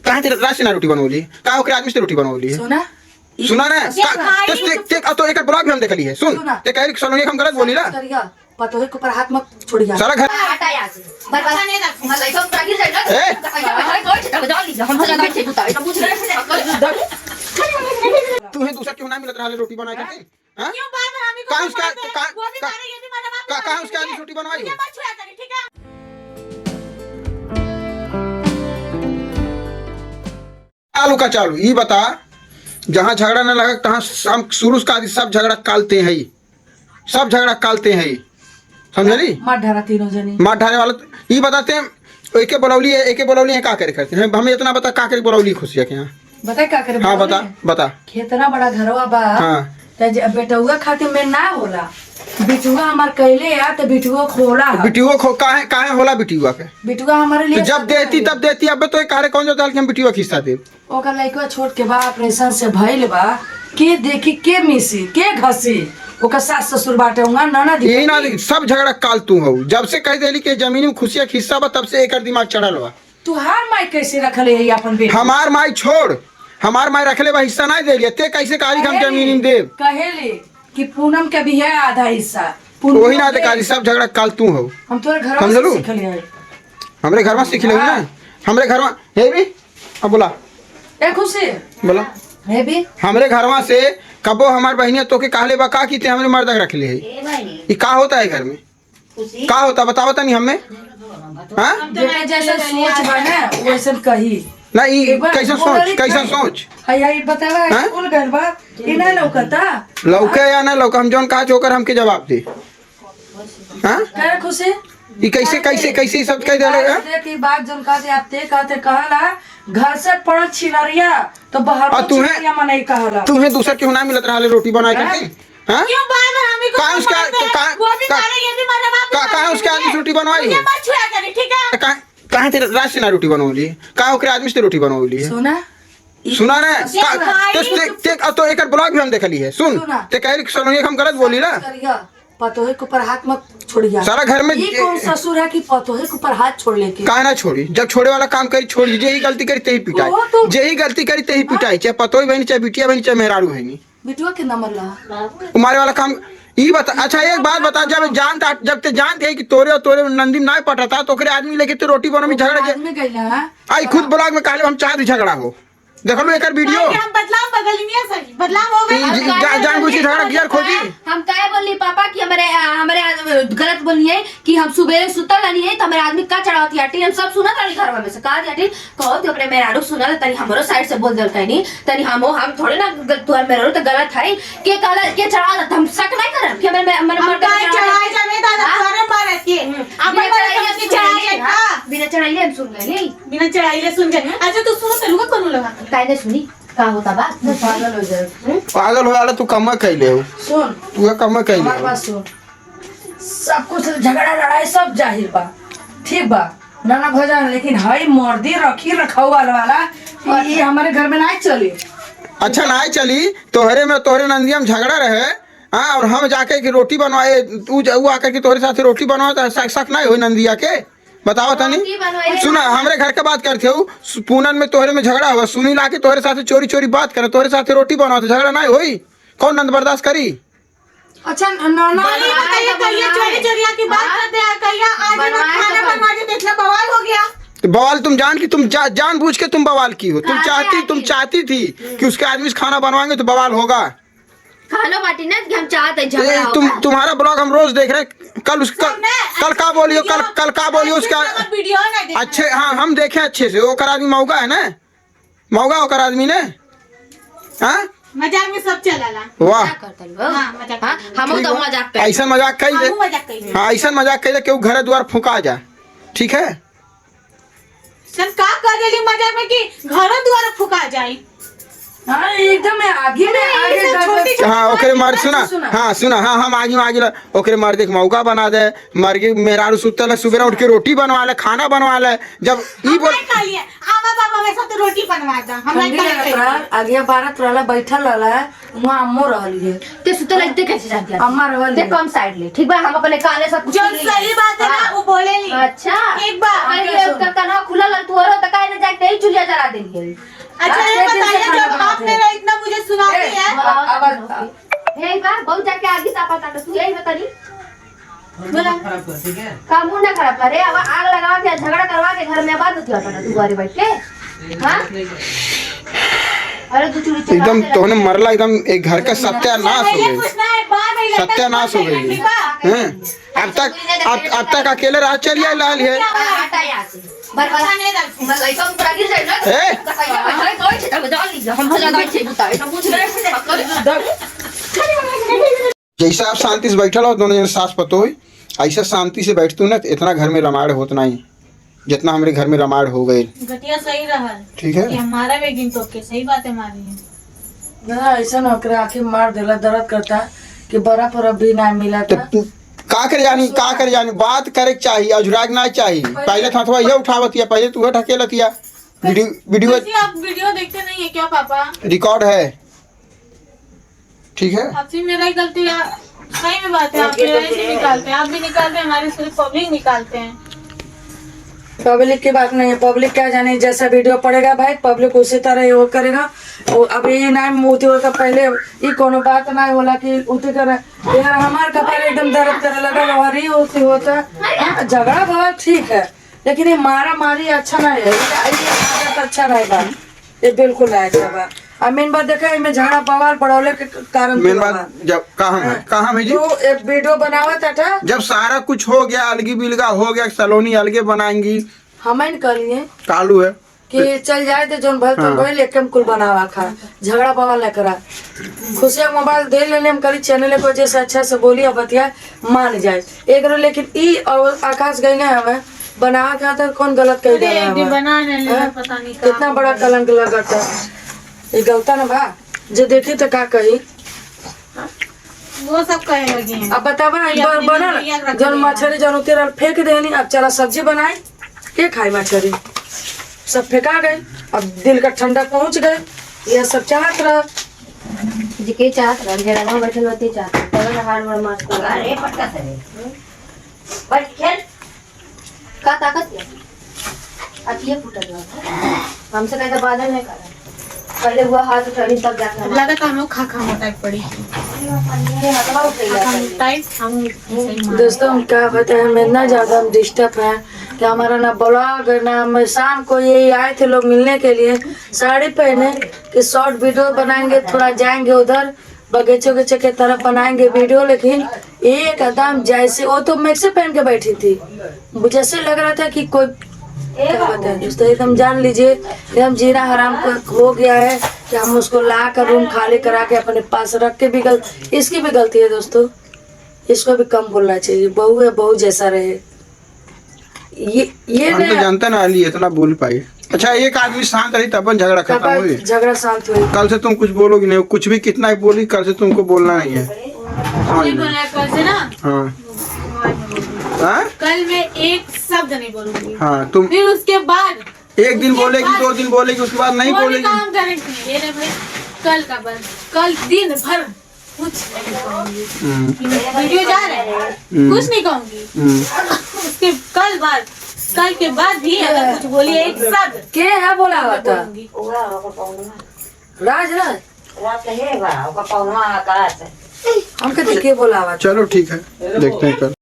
कहाँ ते रात से ना रोटी बनवली का ओकरे आदमी से रोटी बनवली है सुना ना तो एक ब्लॉग में हम देखली है सुन ते कह सुनो हम गलत बोली ना पतो है ऊपर हाथ मत छोड़िया सारा घर हटा यहाँ से बर्बाद नहीं ना मलाई सब गिर जाएगा तू है दूसरा क्यों ना मिलत रहा रोटी बना के हां क्यों बार बार हमें कहां उसका वो भी मारे ये भी मारा कहां उसका आदमी रोटी बनवाई ये मत छुआ करी ठीक है। आलू का चालू ये बता जहाँ झगड़ा न लगा तहाँ हम शुरू का सब झगड़ा कालते हैं सब झगड़ा कालते हैं समझली मार ढारा तीनों जनी मार ढारे वाला ये बताते हैं एके बोलौली है का करे करते हैं हमें इतना बता का करे बोलौली खुशी है क्या बता का करे हाँ बता कितना बड़ा घरवा बा हाँ बेटुआ खातिर में ना होला बिटुआ हमार कैले या तो बिटुआ खोला बिटियो खो काहे होला बिटियुआ के बिटुआ हमारे लिए जब देती तब देती अब तो कारे कौन जाता कि हम बिटियुआ खिस्सा दे ओकर लइकवा छोड़ के बा ऑपरेशन से भइल बा के देखी के मिसी के घसी ओकर सास ससुर बाटे हुआ ननद यही ना सब झगड़ा काल तू हो जब से कह देली कि जमीन में खुशियां खिस्सा बा तब से एकर दिमाग चढ़ल बा तुहार माई कैसे रखले है अपन बेटी हमार माई छोड़ हमार माई रखले बा हिस्सा नहीं देलिए ते कैसे काली हम जमीन में देव कहेले कि पूनम के भी है आधा हिस्सा वही ना काली सब झगड़ा काल तू हो हम तोरे घर में सीखले है हमरे घर में सीख ले ना हमरे घर में हे भी अब बोला ए खुशी बोला है भी हमरे घरवा से कबो हमार बहनिया तो के कहले बा का की ते हमरे मर्द रख ले है ये का होता है घर में का होता बताओ नहीं हमें हां जैसा सोच बा ना वैसे कही ना ये कैसा सोच हाय बतावा स्कूल गइल बा ई ना लौकता लौके या ना लौका हम जोन कहा छोकर हमके जवाब दे हां करे खुशी ये कैसे सब कह देले देख ई बात जोन कहते आते कहते कहला घर से पड़ छिनरिया तो बाहर छिनरिया मने कहला तुम्हें दूसरा क्यों ना मिलत रहा रोटी बना के हां क्यों बार बार हमें को कहां उसका वो भी मारे ये भी मारा कहां उसका आदमी रोटी बनवाई ये मत छुआ करी ठीक है। कहां ते रात से ना रोटी बनवली का ओकरे आदमी से रोटी बनवली है सुना ना तो एक ब्लॉग में हम देखली है सुन ते कह सुनो हम गलत बोली ना पतोहे के ऊपर हाथ मत छोड़िया सारा घर में ये कौन ससुर है कि पतोहे के ऊपर हाथ छोड़ लेके काहे ना छोड़ी जब छोड़े वाला काम करी छोड़ी जे ही गलती करी तेही पिटाई जे ही गलती करी तेही पिटाई चाहे पतोही बहनी चाहे बिटिया बहनी चाहे मेहरारू बहनी बिटुआ के नंबर ला तुम्हारे वाला काम ये बता अच्छा एक बात बता जब ते जानते कि तोरे और तोरे नंदी ना पटता तो ओकरे आदमी लेके तो रोटी बनो में झगड़ा आई खुद ब्लॉग में कहले हम चाहते झगड़ा हो देख लो एक वीडियो हम बदलाव बदल नहीं है सही बदलाव हो गया जानबूझ के झगड़ा किया खोजी हम काहे बोली पापा कि हमारे गलत बोलिए कि हम सुबह सुतल नहीं है तो हमारे आदमी का चढ़ाती आटी हम सब सुना तनी घर में से का आटी कहो तो अपने मेरारू सुनल तनी हमरो साइड से बोल देल तनी तनी हम थोड़े ना तोर मेरारू तो गलत है के काला के चढ़ा हम शक नहीं करब कि हमरे मर्द चढ़ाई जावे दादा तोरे मारे के अपन के चढ़ाई बिना चढ़ाइले हम सुन गए बिना चढ़ाइले सुन गए अच्छा तू सुन तलुगा कोनो लगा काहे सुनी का होता बा पागल हो जाए पागल हो जाला तू कम कैले हो सुन तू कम कैले हमारे पास सुन सब कुछ झगड़ा लड़ाई सब जाहिर बा ठीक बा नाना भजन लेकिन हई मर्दी रखी रखाऊ वाला ये हमारे घर में नहीं चली अच्छा नहीं चली तोहरे नंदिया में झगड़ा रहे हाँ और हम जाके की रोटी बनवाए तू आकर के तोहरे साथ रोटी बनवा शक नहीं हो नंदिया के बताओ तनी सुना हमरे घर के बात करते हो पूनन में तोहरे में झगड़ा हुआ सुनी ला के तोहरे साथ चोरी बात करे तोहरे साथ रोटी बनाओ तो झगड़ा नहीं होई कौन नंद बर्दाश्त करी अच्छा नाना बताइए कहिया चोरी की बात करते हैं कहिया आज खाना बनवा के देखना बवाल हो गया बवाल तुम जानबूझ के तुम बवाल की हो तुम चाहती थी कि उसके आदमी से खाना बनवाएंगे तो बवाल होगा खाना बाटी ना कि हम चाहते हैं झगड़ा होगा तुम्हारा ब्लॉग हम रोज देख रहे कल का बोलियो कल का बोलियो उसका वीडियो अच्छे हाँ हम देखे अच्छे से ओकर आदमी मौगा है ना मौगा ओकर आदमी ने हाँ मजाक में सब चलाला वाह हम तो मजाक कर ऐसा मजाक कही हाँ ऐसा मजाक कही क्यों घर द्वार फुका जा ठीक है सन का कर देली मजाक में कि घर द्वार फुका जाए हाँ एकदम आगे हाँ ओकरे मार सुना हाँ हम आगे ओकरे मार देख मौका बना दे मर के मेहरारू सुतल सुबह उठ के रोटी बनवा ले खाना बनवा ले जब ई बोल आवा बाबा वैसा तो रोटी बना बनवाता हम नहीं ठंडी लगत रहा आगे बारत रहला बैठल रहला वहां अम्मो रहली है ते सुतल इतने कैसे जाती है अम्मा रहली ते कम साइड ले ठीक बा हम अपने काने सब जो सही बात है ना वो बोले नहीं अच्छा एक बार अरे उसका काना खुला ल तू और त काहे न जाके तेरी चुलिया जला देली है अच्छा ये बताइए जब आप मेरा इतना मुझे सुनाती है हे बा बहुत जाके आगे तापा ताटा तू यही बतानी बोला काम ना खराब करे अब आग लगा के झगड़ा करवा के घर में बात होती है तू घरे बैठ के हां अरे तू चुली चला एकदम तोहने मरला एकदम एक घर का सत्यानाश हो पहले गई, पूछना है बाद में सत्यानाश हो गई हैं। अब तक अकेले राह चलिए लाल है हटा यहां से बरबरा नहीं डाल मैं लइका पूरा गिर जाए ना ए! बताइए मैं कोई छटा बजा लीजिए हम चला गए छे बताए तो पूछ रहे जैसा आप शांति से बैठल हो दोनों जन सास पतो ऐसा शांति से बैठतू ना तो इतना घर में रामायण होत नहीं जितना हमारे घर में रामायण हो गए। घटिया सही रहा ठीक है कि हमारा भी गिन तो के सही बात है हमारी ना ऐसा ना करे आखिर मार देला दर्द करता कि बड़ा पर भी ना मिला तो था तू का कर जानी बात करे के चाहिए अजुराग ना चाहिए। पहले था थोड़ा ये उठावत या पहले तू ढकेल दिया वीडियो वैसे आप वीडियो देखते नहीं है क्या पापा रिकॉर्ड है ठीक है। आपसे मेरा ही गलती है सही में बात है आप मेरा ही निकालते हैं आप भी निकालते हैं हमारे सिर्फ पब्लिक निकालते हैं पब्लिक की बात नहीं है पब्लिक क्या जाने जैसा वीडियो पड़ेगा भाई पब्लिक उसी तरह वो करेगा वो अभी ना मोती का पहले ये कोनो बात ना होला कि उठी कर यार हमार कपार एकदम दर्द करे लगा लवारी उसी होता झगड़ा बहुत ठीक है लेकिन ये मारा मारी अच्छा नहीं है ये आदत अच्छा रहेगा ये बिल्कुल नहीं अच्छा बा अब मेन बात देखा है मैं झगड़ा बवाल बढ़ौले के कारण मेन बात जब कहाँ है जी तो एक वीडियो बनावा था जब सारा कुछ हो गया अलगी बिलगा हो गया सलोनी अलगे बनाएंगी हमें कर लिए कालू है कि चल जाए तो जोन भल तो भइल एकम कुल बनावा खा झगड़ा बवाल न करा खुशिया मोबाइल दे लेने हम करी चैनल को जैसे अच्छा से बोली और बतिया मान जाए एक रो लेकिन ई और आकाश गई ना हमें बनावा का तो कौन गलत कर दे अरे बनाने लगा पता नहीं कहाँ कितना बड़ा कलंक लगता ये गलता ना बा जो देखी तो का कही वो सब कहे लगे हैं अब बतावा बना जौन मछली जौन उतर फेंक देनी अब चला सब्जी बनाई के खाई मछली सब फेंका गए अब दिल का ठंडा पहुंच गए यह सब चाहत रहा जी के चाहत रह जरा ना बैठल होती चाहत तब हार मार मार को अरे पटका से बैठ खेल का ताकत है अतिये फुटल हमसे कहता बादल नहीं करा पहले हुआ हाथ उठानी तब जाकर लगा था हम लोग खा खा मोटाई पड़ी दोस्तों क्या बताए हम इतना ज्यादा हम डिस्टर्ब है कि हमारा ना ब्लॉग ना हम शाम को ये आए थे लोग मिलने के लिए साड़ी पहने कि शॉर्ट वीडियो बनाएंगे थोड़ा जाएंगे उधर बगीचे वगीचे के तरफ बनाएंगे वीडियो लेकिन एक एकदम जैसे वो तो मैक्सी पहन के बैठी थी मुझे ऐसे लग रहा था कि कोई क्या बताए दोस्तों एकदम जान लीजिए एकदम जीना हराम हो गया है कि हम उसको ला कर रूम खाली करा के अपने पास रख के भी इसकी भी गलती है दोस्तों इसको भी कम बोलना चाहिए बहू है बहू जैसा रहे ये हम तो जानते ना अली इतना बोल पाए। अच्छा एक आदमी शांत रही तब झगड़ा खत्म हुई झगड़ा शांत हुई कल से तुम कुछ बोलोगी नहीं कुछ भी कितना ही बोली कल से तुमको बोलना नहीं है समझ में? कल से ना हाँ हाँ कल मैं एक शब्द नहीं बोलूंगी हाँ तुम फिर उसके बाद एक दिन बोलेगी 2 दिन बोलेगी उसके बाद नहीं वो भी बोलेगी। काम करेंगे ये नहीं भाई कल का बस कल दिन भर कुछ नहीं कहूंगी वीडियो जा रहा है कुछ नहीं कहूंगी उसके कल के बाद भी अगर कुछ बोलिए एक शब्द के है बोला हुआ था बोलूंगी राज हम कहते के बोला हुआ था चलो ठीक है देखते हैं कल।